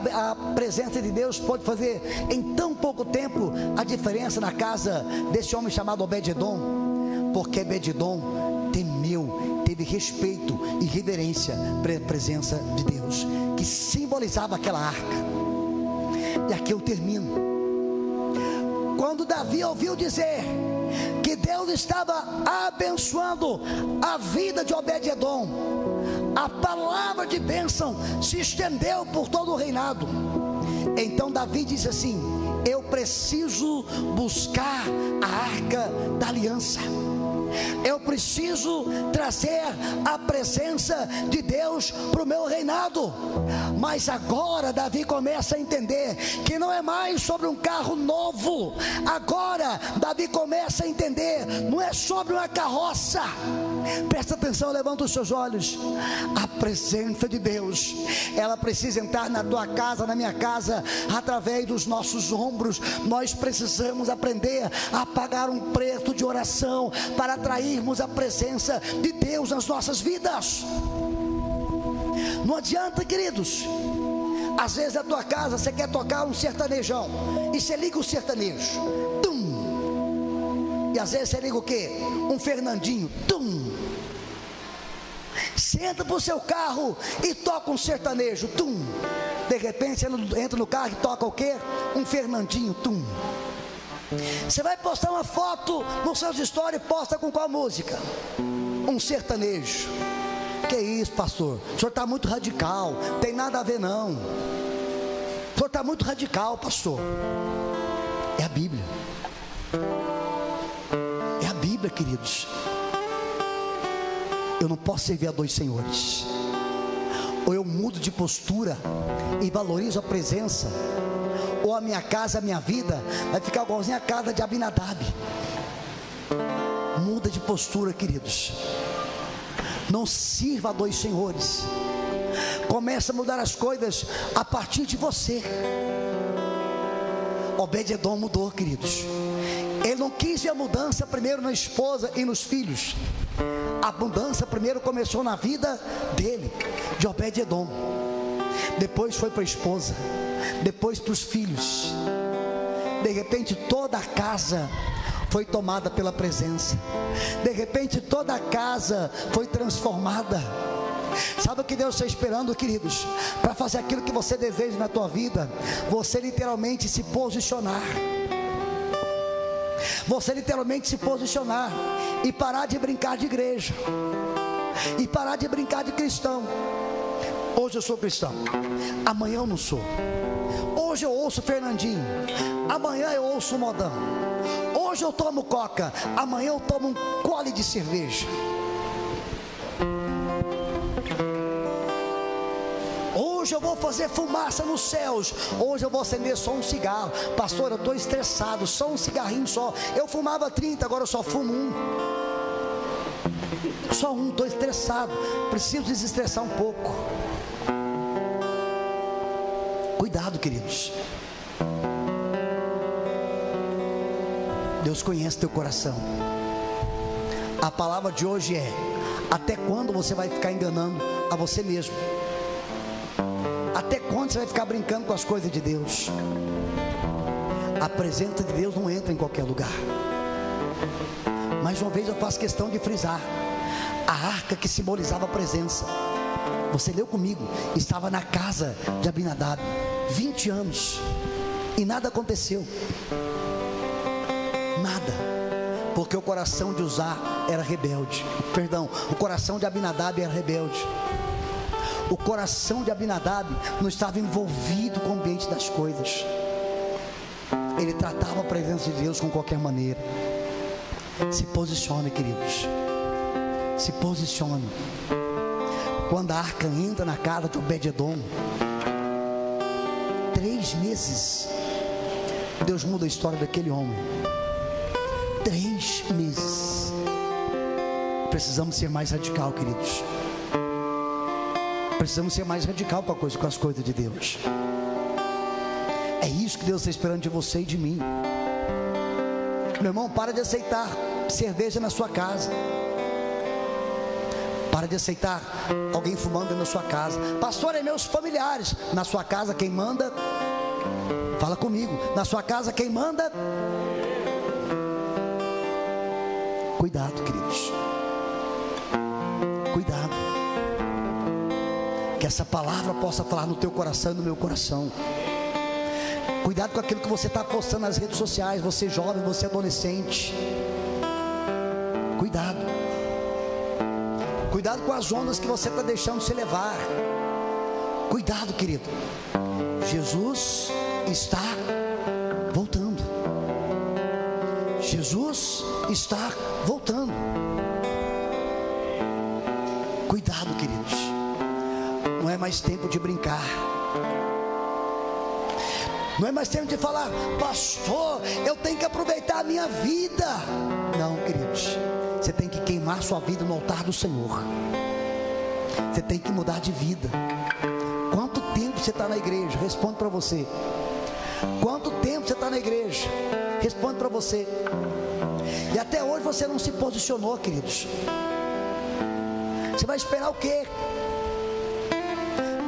presença de Deus pode fazer em tão pouco tempo a diferença na casa desse homem chamado Obed-edom? Porque Obed-edom temeu, teve respeito e reverência para a presença de Deus, que simbolizava aquela arca. E aqui eu termino. Quando Davi ouviu dizer que Deus estava abençoando a vida de Obed-edom, a palavra de bênção se estendeu por todo o reinado. Então Davi disse assim: eu preciso buscar a arca da aliança. Eu preciso trazer a presença de Deus para o meu reinado. Mas agora Davi começa a entender que não é mais sobre um carro novo. Agora Davi começa a entender, não é sobre uma carroça. Presta atenção, levanta os seus olhos. A presença de Deus, ela precisa entrar na tua casa, na minha casa, através dos nossos ombros. Nós precisamos aprender a pagar um preço de oração para atrairmos a presença de Deus nas nossas vidas. Não adianta, queridos. Às vezes na tua casa você quer tocar um sertanejão e você liga o sertanejo, tum. E às vezes você liga o quê? Um Fernandinho, tum. Você entra para o seu carro e toca um sertanejo, tum. De repente você entra no carro e toca o quê? Um Fernandinho, tum. Você vai postar uma foto nos seus stories, posta com qual música? Um sertanejo. Que isso, pastor? O senhor está muito radical. Tem nada a ver, não. O senhor está muito radical, pastor. É a Bíblia. É a Bíblia, queridos. Eu não posso servir a dois senhores. Ou eu mudo de postura e valorizo a presença, ou a minha casa, a minha vida vai ficar igualzinha a casa de Abinadab. Muda de postura, queridos. Não sirva a dois senhores. Começa a mudar as coisas a partir de você. Obed-edom mudou, queridos. Ele não quis ver a mudança primeiro na esposa e nos filhos. A mudança primeiro começou na vida dele, de Obed-edom. Depois foi para a esposa, depois para os filhos. De repente toda a casa foi tomada pela presença. De repente toda a casa foi transformada. Sabe o que Deus está esperando, queridos? Para fazer aquilo que você deseja na tua vida, você literalmente se posicionar. Você literalmente se posicionar e parar de brincar de igreja, e parar de brincar de cristão. Hoje eu sou cristão, amanhã eu não sou. Hoje eu ouço Fernandinho, amanhã eu ouço modão. Hoje eu tomo coca, amanhã eu tomo um gole de cerveja. Hoje eu vou fazer fumaça nos céus, hoje eu vou acender só um cigarro. Pastor, eu estou estressado, só um cigarrinho só. Eu fumava 30, agora eu só fumo um. Só um, estou estressado, preciso desestressar um pouco. Cuidado, queridos. Deus conhece teu coração. A palavra de hoje é: até quando você vai ficar enganando a você mesmo? Até quando você vai ficar brincando com as coisas de Deus? A presença de Deus não entra em qualquer lugar. Mais uma vez eu faço questão de frisar: a arca que simbolizava a presença, você leu comigo, estava na casa de Abinadab 20 anos e nada aconteceu. Nada, porque o coração de Uzá era rebelde. Perdão, o coração de Abinadab era rebelde. O coração de Abinadab não estava envolvido com o ambiente das coisas. Ele tratava a presença de Deus com qualquer maneira. Se posicione, queridos. Se posicione. Quando a arca entra na casa de Obed-edom, 3 meses, Deus muda a história daquele homem. 3 meses. Precisamos ser mais radical, queridos. Precisamos ser mais radical com as coisas de Deus. É isso que Deus está esperando de você e de mim. Meu irmão, para de aceitar cerveja na sua casa. Para de aceitar alguém fumando na sua casa. Pastor, é meus familiares. Na sua casa quem manda? Fala comigo. Na sua casa quem manda? Cuidado, queridos. Cuidado. Que essa palavra possa falar no teu coração e no meu coração. Cuidado com aquilo que você está postando nas redes sociais. Você jovem, você adolescente. Cuidado. Cuidado com as ondas que você está deixando se levar. Cuidado, querido. Jesus está voltando. Jesus está voltando. Cuidado, queridos. Não é mais tempo de brincar. Não é mais tempo de falar: pastor, eu tenho que aproveitar a minha vida. Não, queridos. Você tem que queimar sua vida no altar do Senhor. Você tem que mudar de vida. Quanto tempo você está na igreja? Responde para você. Quanto tempo você está na igreja? Responde para você. E até hoje você não se posicionou, queridos. Você vai esperar o quê?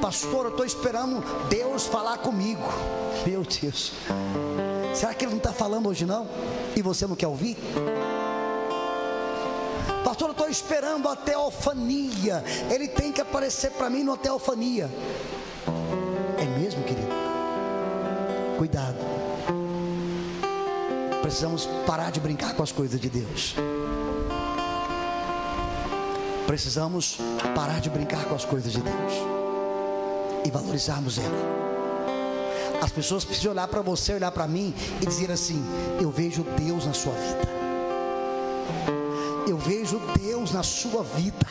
Pastor, eu estou esperando Deus falar comigo. Meu Deus, será que Ele não está falando hoje não? E você não quer ouvir? Pastor, eu estou esperando a teofania. Ele tem que aparecer para mim na teofania. É mesmo, querido? Cuidado. Precisamos parar de brincar com as coisas de Deus. Precisamos parar de brincar com as coisas de Deus e valorizarmos ela. As pessoas precisam olhar para você, olhar para mim e dizer assim: eu vejo Deus na sua vida. Eu vejo Deus na sua vida.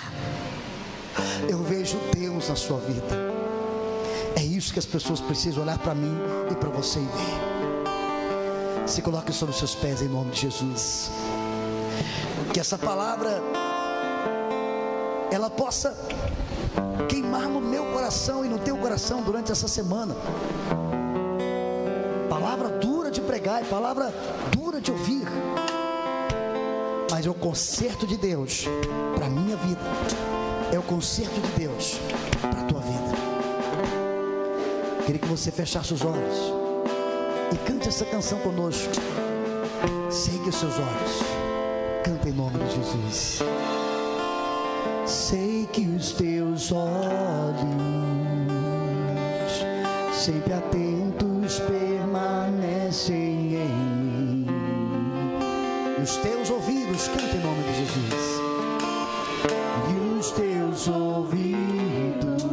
Eu vejo Deus na sua vida. É isso que as pessoas precisam olhar para mim e para você e ver. Se coloque sobre os seus pés em nome de Jesus. Que essa palavra ela possa queimar no meu coração e no teu coração durante essa semana. Palavra dura de pregar, palavra dura de ouvir, mas é o conserto de Deus para a minha vida. É o conserto de Deus para a tua vida. Queria que você fechasse os olhos e cante essa canção conosco. Segue os seus olhos. Canta em nome de Jesus. Sei que os teus olhos, sempre atentos, permanecem em mim. E os teus ouvidos, canta em nome de Jesus. E os teus ouvidos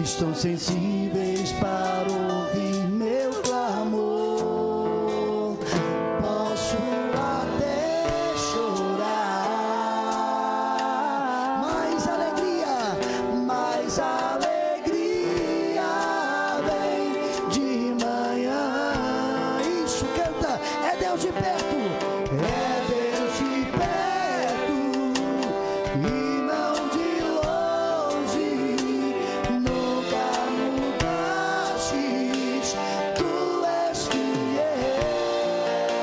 estão sensíveis para ouvir meu clamor. Posso até chorar, mas alegria vem de manhã. Isso, canta, é Deus de perto, é Deus de perto e não de longe. Nunca mudastes, tu és fiel.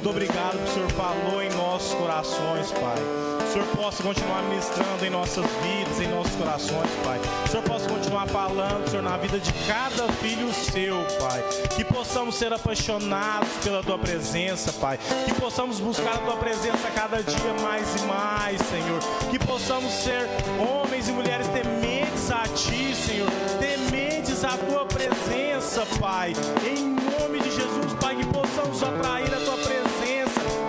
Muito obrigado que o Senhor falou em nossos corações, Pai. Que o Senhor possa continuar ministrando em nossas vidas, em nossos corações, Pai. Que o Senhor possa continuar falando, Senhor, na vida de cada filho seu, Pai. Que possamos ser apaixonados pela Tua presença, Pai. Que possamos buscar a Tua presença cada dia mais e mais, Senhor. Que possamos ser homens e mulheres tementes a Ti, Senhor. Tementes à Tua presença, Pai. Em nome de Jesus, Pai, que possamos atrair a Tua presença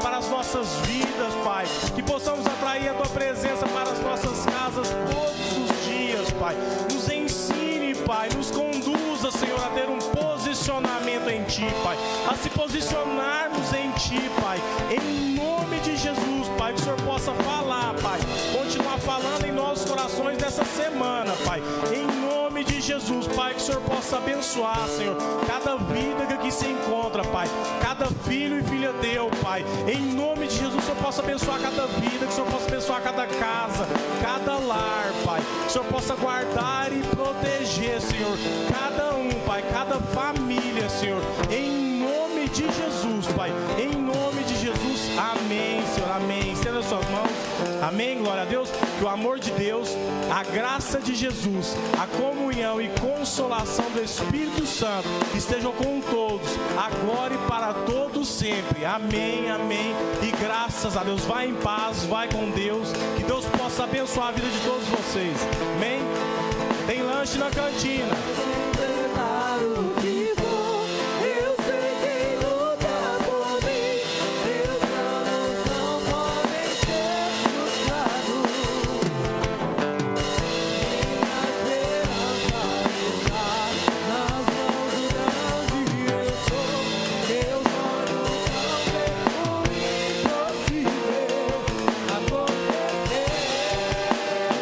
para as nossas vidas, Pai. Que possamos atrair a Tua presença para as nossas casas todos os dias, Pai. Nos ensine, Pai, nos conduza, Senhor, a ter um posicionamento em Ti, Pai. A se posicionarmos em Ti, Pai. Em nome de Jesus, Pai, que o Senhor possa falar, Pai. Continuar falando em nossos corações nessa semana, Pai. Em nome de Jesus, Pai, que o Senhor possa abençoar, Senhor, cada vida que aqui se encontra, Pai. Cada filho e filha Teu, Pai. Em nome de Jesus, que o Senhor possa abençoar cada vida, que o Senhor possa abençoar cada casa, cada lar, Pai. Que o Senhor possa guardar e proteger, Senhor, cada um, Pai, cada família, Senhor. Em nome de Jesus, Pai. Em nome de Jesus, amém, Senhor, amém. Estenda as suas mãos, amém, glória a Deus. Que o amor de Deus, a graça de Jesus, a comunhão e consolação do Espírito Santo estejam com todos, agora e para todos sempre, amém, amém. E graças a Deus, vai em paz, vai com Deus. Que Deus possa abençoar a vida de todos vocês, amém. Tem lanche na cantina.